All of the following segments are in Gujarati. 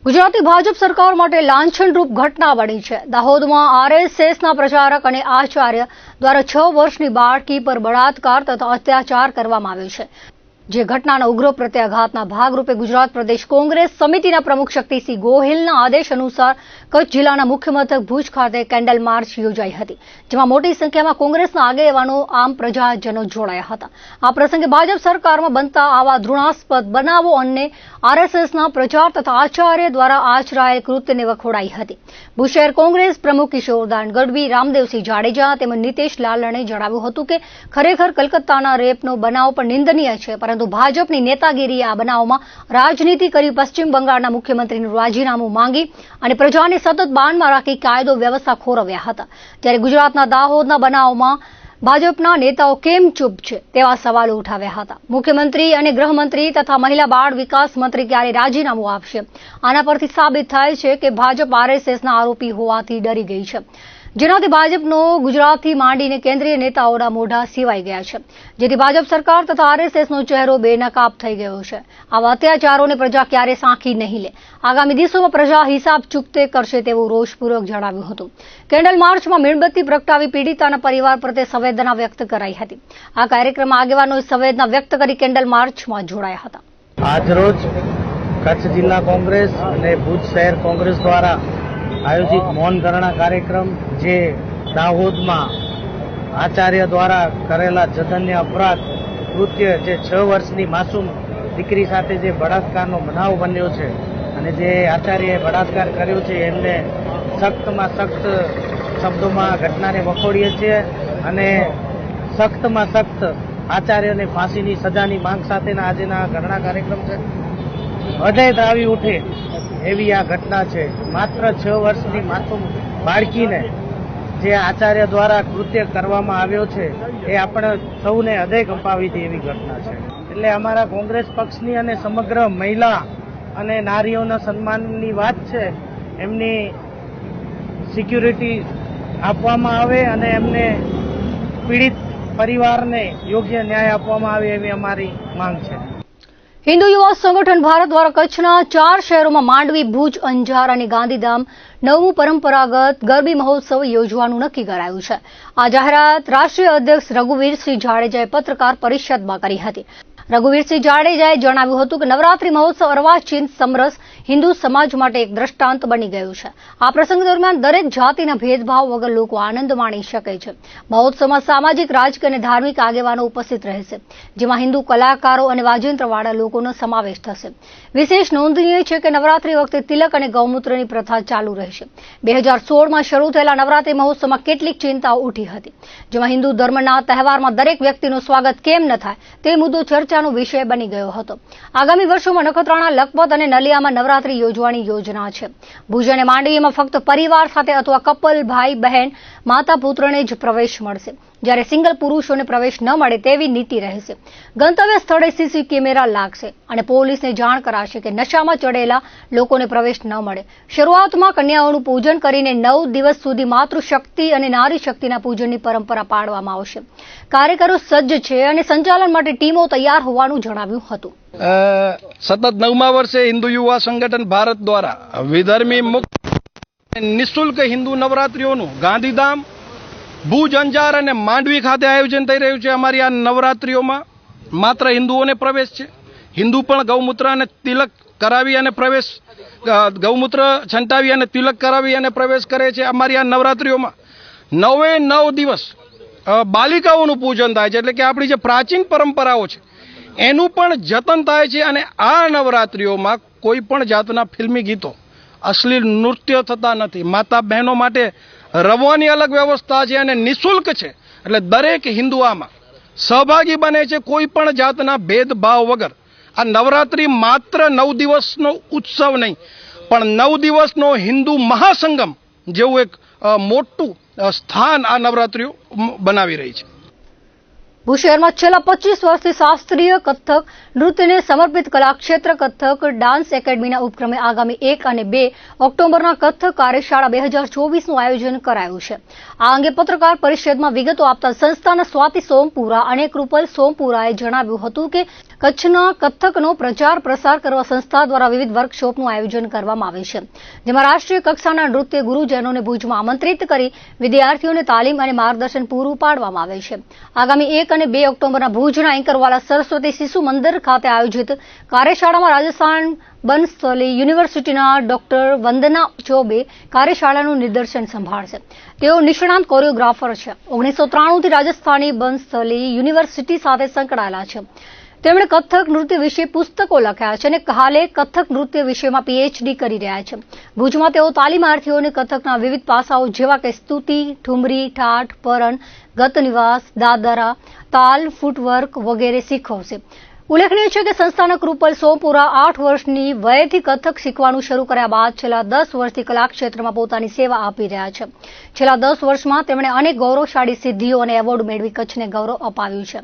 ગુજરાતી ભાજપ સરકાર માટે લાંછનરૂપ ઘટના બની છે। દાહોદમાં આરએસએસના પ્રચારક અને આચાર્ય દ્વારા 6 વર્ષની બાળકી પર બળાત્કાર તથા અત્યાચાર કરવામાં આવ્યો છે। જે ઘટનાના ઉગ્ર પ્રત્યાઘાતના ભાગરૂપે ગુજરાત પ્રદેશ કોંગ્રેસ સમિતિના પ્રમુખ શક્તિસિંહ ગોહિલના આદેશ અનુસાર કચ્છ જિલ્લાના મુખ્ય મથક ભુજ ખાતે કેન્ડલ માર્ચ યોજાઈ હતી, જેમાં મોટી સંખ્યામાં કોંગ્રેસના આગેવાનો આમ પ્રજાજનો જોડાયા હતા। આ પ્રસંગે ભાજપ સરકારમાં બનતા આવા ઘૃણાસ્પદ બનાવો અને આરએસએસના પ્રચાર તથા આચાર્ય દ્વારા આચરાયેલ કૃત્યને વખોડાઈ હતી। ભુજ શહેર કોંગ્રેસ પ્રમુખ કિશોરદાન ગઢવી, રામદેવસિંહ જાડેજા તેમજ નીતેશ લાલણે જણાવ્યું હતું કે ખરેખર કલકત્તાના રેપનો બનાવ પણ નિંદનીય છે, પરંતુ ભાજપની નેતાગીરીએ આ બનાવમાં રાજનીતિ કરી પશ્ચિમ બંગાળના મુખ્યમંત્રીનું રાજીનામું માંગી અને પ્રજાને સતત બાનમાં રાખી કાયદો વ્યવસ્થા ખોરવ્યા હતા। ત્યારે ગુજરાતના દાહોદના બનાવમાં ભાજપના નેતાઓ કેમ ચૂપ છે તેવા સવાલો ઉઠાવ્યા હતા। મુખ્યમંત્રી અને ગૃહમંત્રી તથા મહિલા બાળ વિકાસ મંત્રી ક્યારે રાજીનામું આપશે? આના પરથી સાબિત થાય છે કે ભાજપ આરએસએસના આરોપી હોવાથી ડરી ગઈ છે, જેનાથી ભાજપનો ગુજરાતથી માંડીને કેન્દ્રીય નેતાઓના મોઢા સિવાઈ ગયા છે, જેથી ભાજપ સરકાર તથા આરએસએસનો ચહેરો બેનકાબ થઈ ગયો છે। આવા અત્યાચારોને પ્રજા ક્યારે સાંખી નહીં લે। આગામી દિવસોમાં પ્રજા હિસાબ ચૂકતે કરશે તેવું રોષપૂર્વક જણાવ્યું હતું। કેન્ડલ માર્ચમાં મીણબત્તી પ્રગટાવી પીડિતાના પરિવાર પ્રત્યે સંવેદના વ્યક્ત કરાઈ હતી। આ કાર્યક્રમમાં આગેવાનોએ સંવેદના વ્યક્ત કરી કેન્ડલ માર્ચમાં જોડાયા હતા। આજરોજ કચ્છ જિલ્લા કોંગ્રેસ અને ભુજ શહેર કોંગ્રેસ દ્વારા આયોજિત મૌન ધરણા કાર્યક્રમ જે દાહોદમાં આચાર્ય દ્વારા કરેલા જઘન્ય અપરાધ કૃત્ય જે 6 વર્ષની માસૂમ દીકરી સાથે જે બળાત્કારનો બનાવ બન્યો છે અને જે આચાર્યએ બળાત્કાર કર્યો છે એમને સખ્તમાં સખ્ત શબ્દોમાં ઘટનાને વખોડીએ છીએ અને સખ્તમાં સખ્ત આચાર્યને ફાંસીની સજાની માંગ સાથેના આજના ધરણા કાર્યક્રમ છે। હૃદય દ્રાવી ઉઠે એવી આ ઘટના છે। માત્ર 6 વર્ષની માસૂમ બાળકીને જે આચાર્ય દ્વારા કૃત્ય કરવામાં આવ્યો છે એ આપણે સૌને હૃદય કંપાવી દે એવી ઘટના છે। એટલે અમારા કોંગ્રેસ પક્ષની અને સમગ્ર મહિલા અને નારીઓના સન્માનની વાત છે, એમની સિક્યુરિટી આપવામાં આવે અને એમને પીડિત પરિવારને યોગ્ય ન્યાય આપવામાં આવે એવી અમારી માંગ છે। હિન્દુ યુવા સંગઠન ભારત દ્વારા કચ્છના 4 શહેરોમાં માંડવી, ભુજ, અંજાર અને ગાંધીધામ 9મું પરંપરાગત ગરબી મહોત્સવ યોજવાનું નક્કી કરાયું છે। આ જાહેરાત રાષ્ટ્રીય અધ્યક્ષ રઘુવીરસિંહ જાડેજાએ પત્રકાર પરિષદમાં કરી હતી। રઘુવીરસિંહ જાડેજાએ જણાવ્યું હતું કે નવરાત્રી મહોત્સવ અર્વાચીન સમરસ હિન્દુ સમાજ માટે એક દ્રષ્ટાંત બની ગયું છે। આ પ્રસંગ દરમિયાન દરેક જાતિના ભેદભાવ વગર લોકો આનંદ માણી શકે છે। મહોત્સવમાં સામાજિક, રાજકીય અને ધાર્મિક આગેવાનો ઉપસ્થિત રહેશે, જેમાં હિન્દુ કલાકારો અને વાજિંત્રવાળા લોકોનો સમાવેશ થશે। વિશેષ નોંધનીય છે કે નવરાત્રી વખતે તિલક અને ગૌમૂત્રની પ્રથા ચાલુ રહેશે। 2016માં શરૂ થયેલા નવરાત્રી મહોત્સવમાં કેટલીક ચિંતાઓ ઉઠી હતી, જેમાં હિન્દુ ધર્મના તહેવારમાં દરેક વ્યક્તિનું સ્વાગત કેમ ન થાય તે મુદ્દો ચર્ચાનો વિષય બની ગયો હતો। આગામી વર્ષોમાં નખત્રાણા, લખપત અને નલિયામાં નવરાત્રી યોજવાની યોજના છે। ભુજ અને માંડવીમાં ફક્ત પરિવાર સાથે અથવા કપલ, ભાઈ બહેન, માતા પુત્રને જ પ્રવેશ મળશે, જ્યારે સિંગલ પુરુષોને પ્રવેશ ન મળે તેવી નીતિ રહેશે। ગંતવ્ય સ્થળે સીસી કેમેરા લાગશે અને પોલીસને જાણ કરાશે કે નશામાં ચડેલા લોકોને પ્રવેશ ન મળે। શરૂઆતમાં કન્યાઓનું પૂજન કરીને 9 દિવસ સુધી માતૃશક્તિ અને નારી શક્તિના પૂજનની પરંપરા પાળવામાં આવશે। કાર્યકરો સજ્જ છે અને સંચાલન માટે ટીમો તૈયાર હોવાનું જણાવ્યું હતું। સતત 9મા વર્ષે હિન્દુ યુવા સંગઠન ભારત દ્વારા વિધર્મી મુક્ત નિઃશુલ્ક હિન્દુ નવરાત્રીઓનું ગાંધીધામ, ભુજ, અંજાર અને માંડવી ખાતે આયોજન થઈ રહ્યું છે। અમારી આ નવરાત્રીઓમાં માત્ર હિન્દુઓને પ્રવેશ છે। હિન્દુ પણ ગૌમૂત્ર અને તિલક કરાવી અને પ્રવેશ ગૌમૂત્ર છંટાવી અને તિલક કરાવી અને પ્રવેશ કરે છે। અમારી આ નવરાત્રીઓમાં 9 દિવસ બાલિકાઓનું પૂજન થાય છે, એટલે કે આપણી જે પ્રાચીન પરંપરાઓ છે એનું પણ જતન થાય છે। અને આ નવરાત્રીઓમાં કોઈ પણ જાતના ફિલ્મી ગીતો, અશ્લીલ નૃત્ય થતા નથી। માતા બહેનો માટે રમવાની અલગ વ્યવસ્થા છે અને નિઃશુલ્ક છે, એટલે દરેક હિન્દુ આમાં સહભાગી બને છે, કોઈ પણ જાતના ભેદભાવ વગર। આ નવરાત્રી માત્ર 9 દિવસનો ઉત્સવ નહીં, પણ 9 દિવસનો હિન્દુ મહાસંગમ જેવું એક મોટું સ્થાન આ નવરાત્રીઓ બનાવી રહી છે। ભુજ શહેરમાં છેલ્લા 25 વર્ષથી શાસ્ત્રીય કથક નૃત્યને સમર્પિત કલાક્ષેત્ર કથક ડાન્સ એકેડમીના ઉપક્રમે આગામી 1 અને 2 ઓક્ટોબરના કથક કાર્યશાળા 2024નું આયોજન કરાયું છે. આ અંગે પત્રકાર પરિષદમાં વિગતો આપતા સંસ્થાના સ્વાતિ સોમપુરા અને કૃપલ સોમપુરાએ જણાવ્યું હતું કે કચ્છના કથકનો પ્રચાર પ્રસાર કરવા સંસ્થા દ્વારા વિવિધ વર્કશોપનું આયોજન કરવામાં આવે છે, જેમાં રાષ્ટ્રીય કક્ષાના નૃત્ય ગુરુજનોને ભુજમાં આમંત્રિત કરી વિદ્યાર્થીઓને તાલીમ અને માર્ગદર્શન પૂરું પાડવામાં આવે છે. આગામી 1 અને 2 ઓક્ટોબરના ભુજના એંકરવાલા સરસ્વતી શિશુ મંદિર ખાતે આયોજિત કાર્યશાળામાં રાજસ્થાન બનસ્થલી યુનિવર્સિટીના ડોક્ટર વંદના ચોબે કાર્યશાળાનું નિદર્શન સંભાળશે. તેઓ નિષ્ણાંત કોરિયોગ્રાફર છે. 1993થી રાજસ્થાની બનસ્થલી યુનિવર્સિટી સાથે સંકળાયેલા છે. તેમણે કથક નૃત્ય વિશે પુસ્તકો લખ્યા છે અને હાલે કથક નૃત્ય વિષયમાં PhD કરી રહ્યા છે. ભુજમાં તેઓ તાલીમાર્થીઓને કથકના વિવિધ પાસાઓ જેવા કે સ્તુતિ, ઠુમરી, ઠાઠ, પરણ, ગતનિવાસ, દાદરા, તાલ, ફૂટવર્ક વગેરે શીખવશે. ઉલ્લેખનીય છે કે સંસ્થાના કૃપલ સોમપુરા 8 વર્ષની વયથી કથક શીખવાનું શરૂ કર્યા બાદ છેલ્લા 10 વર્ષથી કલાક્ષેત્રમાં પોતાની સેવા આપી રહ્યા છે. છેલ્લા 10 વર્ષમાં તેમણે અનેક ગૌરવશાળી સિદ્ધિઓ અને એવોર્ડ મેળવી કચ્છને ગૌરવ અપાવ્યું છે.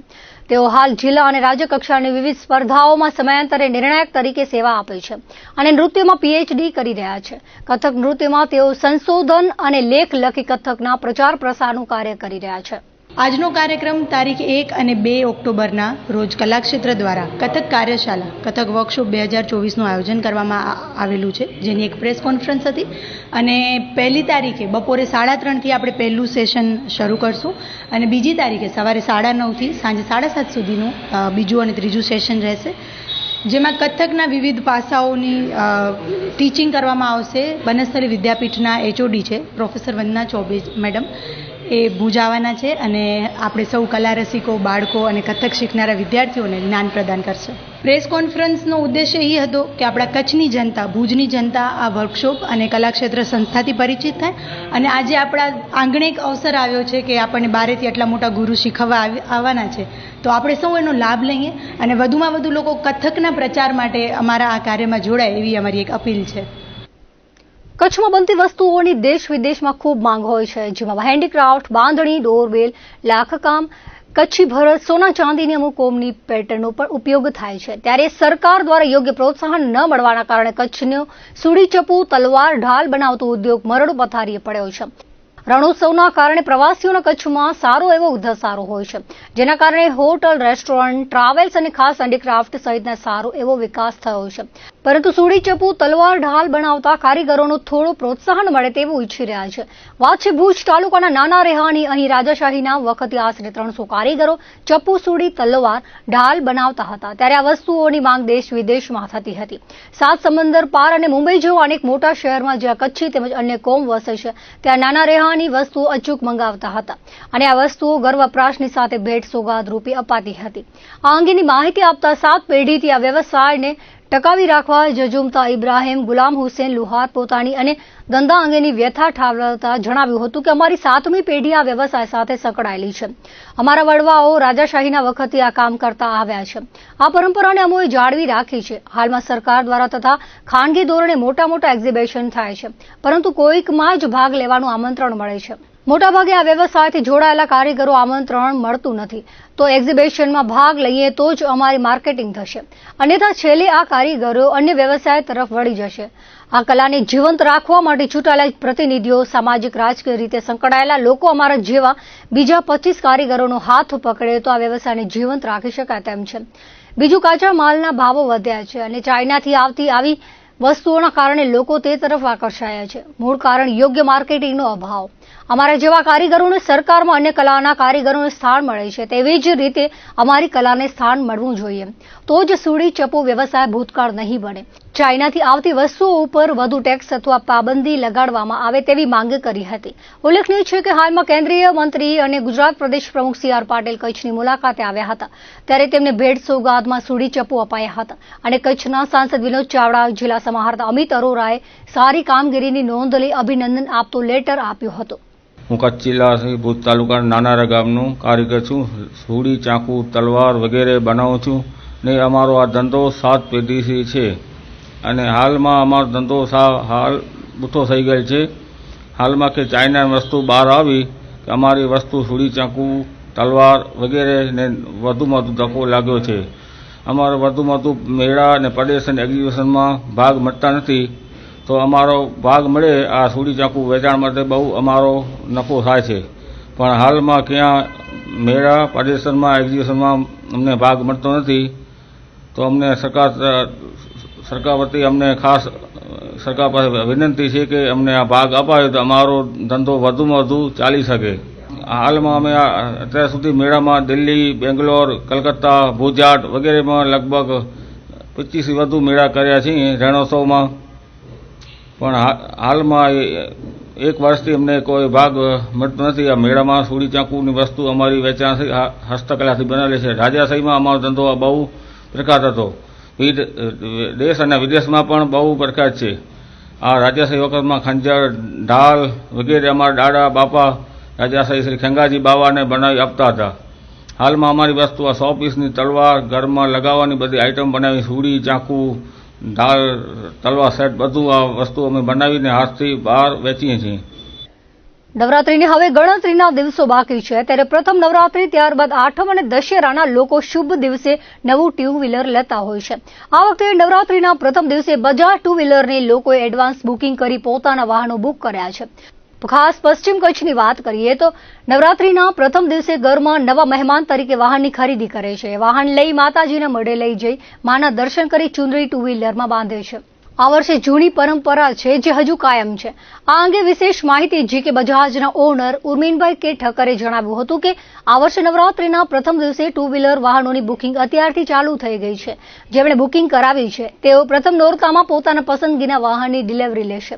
તેઓ હાલ જિલ્લા અને રાજ્ય કક્ષાની વિવિધ સ્પર્ધાઓમાં સમયાંતરે નિર્ણાયક તરીકે સેવા આપે છે અને નૃત્યમાં PhD કરી રહ્યા છે. કથક નૃત્યમાં તેઓ સંશોધન અને લેખ લખી કથકના પ્રચાર પ્રસારનું કાર્ય કરી રહ્યા છે. આજનો કાર્યક્રમ તારીખ 1 અને 2 ઓક્ટોબરના રોજ કલાક્ષેત્ર દ્વારા કથક કાર્યશાળા કથક વર્કશોપ 2024નું આયોજન કરવામાં આવેલું છે, જેની એક પ્રેસ કોન્ફરન્સ હતી અને 1લી તારીખે બપોરે 3:30થી આપણે પહેલું સેશન શરૂ કરશું અને બીજી તારીખે સવારે 9:30થી સાંજે 7:30 સુધીનું બીજું અને ત્રીજું સેશન રહેશે, જેમાં કથકના વિવિધ પાસાઓની ટીચિંગ કરવામાં આવશે. બનસ્થલી વિદ્યાપીઠના HOD છે પ્રોફેસર વંદના ચોબે મેડમ, એ ભુજ આવવાના છે અને આપણે સૌ કલા રસિકો, બાળકો અને કથક શીખનારા વિદ્યાર્થીઓને જ્ઞાન પ્રદાન કરશે. પ્રેસ કોન્ફરન્સનો ઉદ્દેશ્ય એ હતો કે આપણા કચ્છની જનતા, ભુજની જનતા આ વર્કશોપ અને કલાક્ષેત્ર સંસ્થાથી પરિચિત થાય અને આજે આપણા આંગણે એક અવસર આવ્યો છે કે આપણને બારેથી આટલા મોટા ગુરુ શીખવવા આવવાના છે, તો આપણે સૌ એનો લાભ લઈએ અને વધુમાં વધુ લોકો કથકના પ્રચાર માટે અમારા આ કાર્યમાં જોડાય એવી અમારી એક અપીલ છે. કચ્છમાં બનતી વસ્તુઓની દેશ વિદેશમાં ખૂબ માંગ હોય છે, જેમાં હેન્ડીક્રાફ્ટ, બાંધણી, ડોરબેલ, લાખકામ, કચ્છી ભરત, સોના ચાંદીની અમુક કોમની પેટર્નનો પણ ઉપયોગ થાય છે. ત્યારે સરકાર દ્વારા યોગ્ય પ્રોત્સાહન ન મળવાના કારણે કચ્છનો સુડી, ચપ્પુ, તલવાર, ઢાલ બનાવતો ઉદ્યોગ મરડ પથારીએ પડ્યો છે. રણોત્સવના કારણે પ્રવાસીઓના કચ્છમાં સારો એવો ધસારો હોય છે, જેના કારણે હોટલ, રેસ્ટોરન્ટ, ટ્રાવેલ્સ અને ખાસ હેન્ડીક્રાફ્ટ સહિતના સારો એવો વિકાસ થયો છે. પરંતુ સુડી, ચપ્પુ, તલવાર, ઢાલ બનાવતા કારીગરોનો થોડો પ્રોત્સાહન મળે તેવું ઈચ્છી રહ્યા છે. વાત છે ભુજ તાલુકાના નાના રેહાની. અહીં રાજાશાહીના વખતે આશરે 300 કારીગરો ચપ્પુ, સુડી, તલવાર, ઢાલ બનાવતા હતા. ત્યારે આ વસ્તુઓની માંગ દેશ વિદેશમાં થતી હતી. 7 સમંદર પાર અને મુંબઈ જેવા અનેક મોટા શહેરમાં જ્યાં કચ્છી તેમજ અન્ય કોમ વસે છે, ત્યાં નાના રેહાની વસ્તુઓ અચૂક મંગાવતા હતા અને આ વસ્તુઓ ઘર વપરાશની સાથે ભેટ સોગાદ રૂપે અપાતી હતી. આ અંગેની માહિતી આપતા 7 પેઢીથી આ વ્યવસાયને ટકાવી રાખવા જજુમતા ઇબ્રાહિમ ગુલામ હુસેન લુહાર પોતાની અને ધંધા અંગેની વ્યથા ઠાલવતા જણાવ્યું હતું કે અમારી 7મી પેઢી આ વ્યવસાય સાથે સંકળાયેલી છે. અમારા વડવાઓ રાજાશાહીના વખતથી આ કામ કરતા આવ્યા છે. આ પરંપરાને અમોએ જાળવી રાખી છે. હાલમાં સરકાર દ્વારા તથા ખાનગી ધોરણે મોટા મોટા એક્ઝિબિશન થાય છે, પરંતુ કોઈકમાં જ ભાગ લેવાનું આમંત્રણ મળે છે. મોટાભાગે આ વ્યવસાયથી જોડાયેલા કારીગરો આમંત્રણ મળતું નથી, તો એક્ઝિબિશનમાં ભાગ લઈએ તો જ અમારી માર્કેટિંગ થશે, અન્યથા છેલ્લે આ કારીગરો અન્ય વ્યવસાય તરફ વળી જશે. આ કલાને જીવંત રાખવા માટે ચૂંટાયેલા પ્રતિનિધિઓ, સામાજિક રાજકીય રીતે સંકળાયેલા લોકો અમારા જેવા બીજા 25 કારીગરોનો હાથ પકડે તો આ વ્યવસાયને જીવંત રાખી શકાય તેમ છે. બીજું, કાચા માલના ભાવો વધ્યા છે અને ચાઇનાથી આવતી આવી વસ્તુઓના કારણે લોકો તે તરફ આકર્ષાયા છે. મૂળ કારણ યોગ્ય માર્કેટિંગનો અભાવ. અમારા જેવા કારીગરોને સરકારમાં અન્ય કલાના કારીગરોને સ્થાન મળે છે, તેવી જ રીતે અમારી કલાને સ્થાન મળવું જોઈએ, તો જ સુડી, ચપ્પુ વ્યવસાય ભૂતકાળ નહીં બને. ચાઇનાથી આવતી વસ્તુઓ ઉપર વધુ ટેક્સ અથવા પાબંદી લગાડવામાં આવે તેવી માંગ કરી હતી. ઉલ્લેખનીય છે કે હાલમાં કેન્દ્રીય મંત્રી અને ગુજરાત પ્રદેશ પ્રમુખ CR પાટીલ કચ્છની મુલાકાતે આવ્યા હતા, ત્યારે તેમને ભેટ સોગાદમાં સુડી, ચપ્પુ અપાયા હતા અને કચ્છના સાંસદ વિનોદ ચાવડા, જિલ્લા સમાહર્તા અમિત અરોરાએ સારી કામગીરીની નોંધ લઈ અભિનંદન આપતો લેટર આપ્યો હતો. હું કચ્છ જિલ્લા ભુજ તાલુકાના નાનારા ગામનો કારીગર છું. સુડી, ચાકુ, તલવાર વગેરે બનાવું છું ને અમારો આ ધંધો 7 પેઢીથી છે અને હાલમાં અમારો ધંધો હાલ બુઠ્ઠો થઈ ગયેલ છે. હાલમાં કે ચાઇના વસ્તુ બહાર આવી કે અમારી વસ્તુ સુડી, ચાકુ તલવાર વગેરેને વધુમાં વધુ ધક્કો લાગ્યો છે. અમારે વધુમાં વધુ મેળા અને પ્રદર્શન એક્ઝિબિશનમાં ભાગ મળતા નથી, તો અમારો ભાગ મળે આ સુડી ચાકુ વેચાણ માટે બહુ અમારો નફો થાય છે. પણ હાલમાં ક્યાં મેળા પ્રદર્શનમાં એક્ઝિબિશનમાં અમને ભાગ મળતો નથી, તો અમને સરકાર વતી અમને ખાસ સરકાર પાસે વિનંતી છે કે અમને આ ભાગ અપાવે તો અમારો ધંધો વધુમાં વધુ ચાલી શકે. હાલમાં અમે અત્યાર સુધી મેળામાં દિલ્હી, બેંગ્લોર, કલકત્તા, ગુજરાત વગેરેમાં લગભગ 25થી વધુ મેળા કર્યા છીએ રણોત્સવમાં. પણ હાલમાં એક વર્ષથી અમને કોઈ ભાગ મળતો નથી. આ મેળામાં સુડી ચાકુની વસ્તુ અમારી વેચાણ હસ્તકલાથી બનેલી છે. રાજાશાહીમાં અમારો ધંધો બહુ પ્રખ્યાત હતો. દેશ અને વિદેશમાં પણ બહુ પ્રખ્યાત છે. આ રાજાશાહી વખતમાં ખંજર, ઢાલ વગેરે અમારા દાદા બાપા રાજાશાહી શ્રી ખેંગાજી બાવાને બનાવી આપતા હતા. હાલમાં અમારી વસ્તુ આ 100 પીસની તલવાર, ઘરમાં લગાવવાની બધી આઈટમ બનાવી, સુડી, ચાકુ, ઢાલ, તલવાર સેટ બધું આ વસ્તુ અમે બનાવીને હાથથી બહાર વેચીએ છીએ. નવરાત્રીને હવે ગણતરીના દિવસો બાકી છે, ત્યારે પ્રથમ નવરાત્રી ત્યારબાદ આઠમ અને દશેરાના લોકો શુભ દિવસે નવું ટુ વ્હીલર લેતા હોય છે. આ વખતે નવરાત્રીના પ્રથમ દિવસે બજાજ ટુ વ્હીલરની લોકોએ એડવાન્સ બુકિંગ કરી પોતાના વાહનો બુક કર્યા છે. ખાસ પશ્ચિમ કચ્છની વાત કરીએ તો નવરાત્રીના પ્રથમ દિવસે ઘરમાં નવા મહેમાન તરીકે વાહનની ખરીદી કરે છે. વાહન લઈ માતાજીના મઢે લઈ જઈ માના દર્શન કરી ચુંદડી ટુ વ્હીલરમાં બાંધે છે. આ વર્ષે જૂની પરંપરા છે જે હજુ કાયમ છે. આ અંગે વિશેષ માહિતી જી કે બજાજના ઓનર ઉર્મિનભાઈ કે ઠક્કરે જણાવ્યું હતું કે આ વર્ષે નવરાત્રીના પ્રથમ દિવસે ટુ વ્હીલર વાહનોની બુકિંગ અત્યારથી ચાલુ થઈ ગઈ છે. જેમણે બુકિંગ કરાવી છે તેઓ પ્રથમ નોરતામાં પોતાના પસંદગીના વાહનની ડિલિવરી લેશે.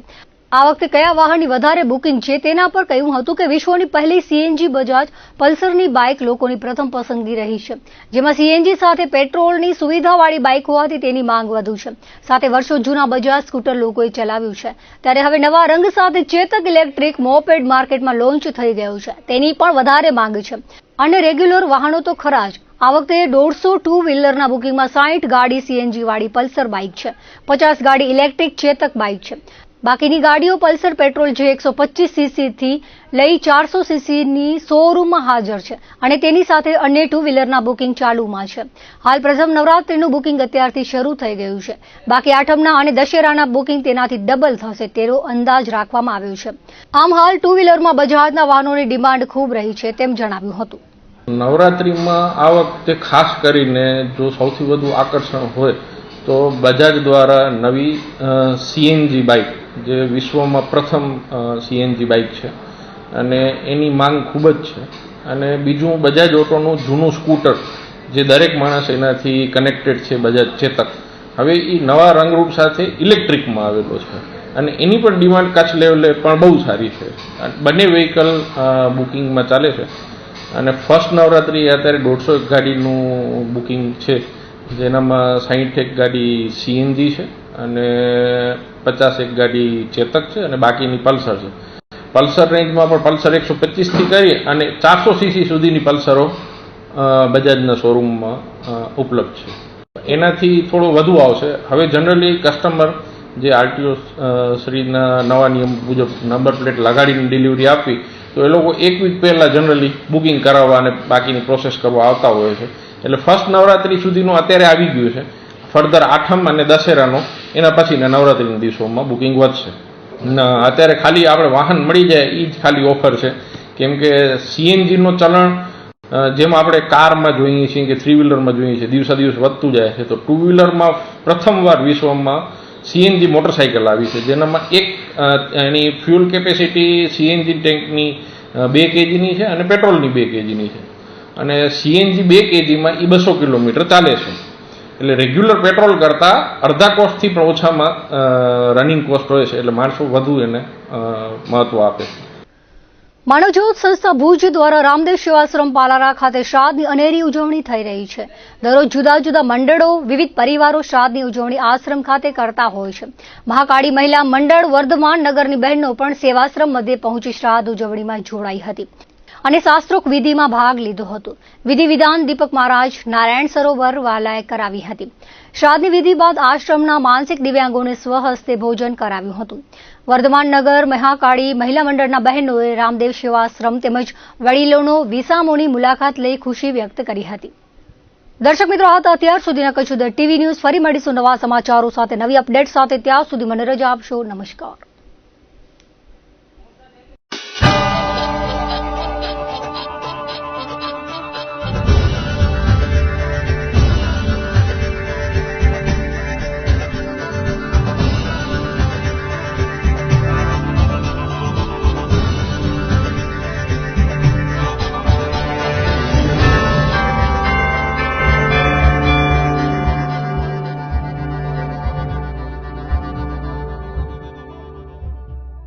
આ વખતે કયા વાહનની વધારે બુકિંગ છે તેના પર કહ્યું હતું કે વિશ્વની પહેલી સીએનજી બજાજ પલ્સરની બાઇક લોકોની પ્રથમ પસંદગી રહી છે, જેમાં સીએનજી સાથે પેટ્રોલની સુવિધાવાળી બાઇક હોવાથી તેની માંગ વધુ છે. સાથે વર્ષો જૂના બજાજ સ્કૂટર લોકોએ ચલાવ્યું છે, ત્યારે હવે નવા રંગ સાથે ચેતક ઇલેક્ટ્રિક મોપેડ માર્કેટમાં લોન્ચ થઈ ગયું છે, તેની પણ વધારે માંગ છે. અને રેગ્યુલર વાહનો તો ખરા જ. આ વખતે 150 ટુ વ્હીલરના બુકિંગમાં 60 ગાડી સીએનજી વાળી પલ્સર બાઇક છે, 50 ગાડી ઇલેક્ટ્રિક ચેતક બાઇક છે. બાકીની ગાડીઓ પલ્સર પેટ્રોલ જે 125 સીસીથી લઈ 400 સીસીની શોરૂમમાં હાજર છે અને તેની સાથે અન્ય ટુ વ્હીલરના બુકિંગ ચાલુમાં છે. હાલ પ્રથમ નવરાત્રીનું બુકિંગ અત્યારથી શરૂ થઈ ગયું છે. બાકી આઠમના અને દશેરાના બુકિંગ તેનાથી ડબલ થશે તેવો અંદાજ રાખવામાં આવ્યો છે. આમ હાલ ટુ વ્હીલરમાં બજાજના વાહનોની ડિમાન્ડ ખૂબ રહી છે તેમ જણાવ્યું હતું. નવરાત્રિમાં આ વખતે ખાસ કરીને જો સૌથી વધુ આકર્ષણ હોય તો બજાજ દ્વારા નવી સીએનજી બાઇક, જે વિશ્વમાં પ્રથમ સીએનજી બાઇક છે અને એની માંગ ખૂબ જ છે. અને બીજું બજાજ ઓટોનું જૂનું સ્કૂટર જે દરેક માણસ એનાથી કનેક્ટેડ છે, બજાજ ચેતક, હવે એ નવા રંગરૂપ સાથે ઇલેક્ટ્રિકમાં આવેલો છે અને એની પણ ડિમાન્ડ કચ્છ લેવલે પણ બહુ સારી છે. બંને વ્હીકલ બુકિંગમાં ચાલે છે અને ફર્સ્ટ નવરાત્રિ અત્યારે 150 ગાડીનું બુકિંગ છે, જેનામાં 61 ગાડી સીએનજી છે અને 51 ગાડી ચેતક છે અને બાકીની પલ્સર છે. પલ્સર રેન્જમાં પણ પલ્સર 125થી કરી અને 400 સીસી સુધીની પલ્સરો બજાજના શોરૂમમાં ઉપલબ્ધ છે. એનાથી થોડો વધુ આવશે. હવે જનરલી કસ્ટમર જે આરટીઓ શ્રીના નવા નિયમ મુજબ નંબર પ્લેટ લગાડીને ડિલિવરી આપવી, તો એ લોકો એક વીક પહેલાં જનરલી બુકિંગ કરાવવા અને બાકીની પ્રોસેસ કરવા આવતા હોય છે. એટલે ફર્સ્ટ નવરાત્રિ સુધીનું અત્યારે આવી ગયું છે. ફર્ધર આઠમ અને દશેરાનો એના પછીના નવરાત્રિના દિવસોમાં બુકિંગ વધશે. અત્યારે ખાલી આપણે વાહન મળી જાય એ જ ખાલી ઓફર છે, કેમ કે સીએનજીનું ચલણ જેમ આપણે કારમાં જોઈએ છીએ કે થ્રી વ્હીલરમાં જોઈએ છીએ દિવસે દિવસ વધતું જાય છે, તો ટુ વ્હીલરમાં પ્રથમવાર વિશ્વમાં સીએનજી મોટરસાઇકલ આવી છે, જેનામાં એક એની ફ્યુલ કેપેસિટી સીએનજી ટેન્કની 2 kgની છે અને પેટ્રોલની 2 kgની છે. અને સીએનજી 2 kgમાં એ 200 કિલોમીટર ચાલે છે. એટલે રેગ્યુલર પેટ્રોલ કરતાં અડધા કોસ્ટથી પણ ઓછામાં રનિંગ કોસ્ટ હોય છે, એટલે માણસો વધુ એને મહત્વ આપે છે. માનવજ્યોત સંસ્થા ભુજ દ્વારા રામદેવ સેવાશ્રમ પાલારા ખાતે શ્રાદ્ધની અનેરી ઉજવણી થઈ રહી છે. દરરોજ જુદા જુદા મંડળો, વિવિધ પરિવારો શ્રાદ્ધની ઉજવણી આશ્રમ ખાતે કરતા હોય છે. મહાકાળી મહિલા મંડળ વર્ધમાન નગરની બહેનો પણ સેવાશ્રમ મધ્યે પહોંચી શ્રાદ્ધ ઉજવણીમાં જોડાઈ હતી. અને શાસ્ત્રોક્ત વિધિમાં ભાગ લીધો હતો. વિધિ વિધાન દીપક મહારાજ નારાયણ સરોવર વાલાએ કરાવી હતી. શ્રાદ્ધની વિધિ બાદ આશ્રમના માનસિક દિવ્યાંગોને સ્વહસ્તે ભોજન કરાવ્યું હતું. વર્ધમાન નગર મહાકાળી મહિલા મંડળના બહેનોએ રામદેવ સેવાશ્રમ તેમજ વડીલોનો વિસામોની મુલાકાત લઈ ખુશી વ્યક્ત કરી હતી. દર્શક મિત્રો, આ હતા અત્યાર સુધીના કચ્છ ટીવી ન્યૂઝ. ફરી મળીશું નવા સમાચારો સાથે, નવી અપડેટ સાથે. ત્યાં સુધી મને રજા આપશો. નમસ્કાર.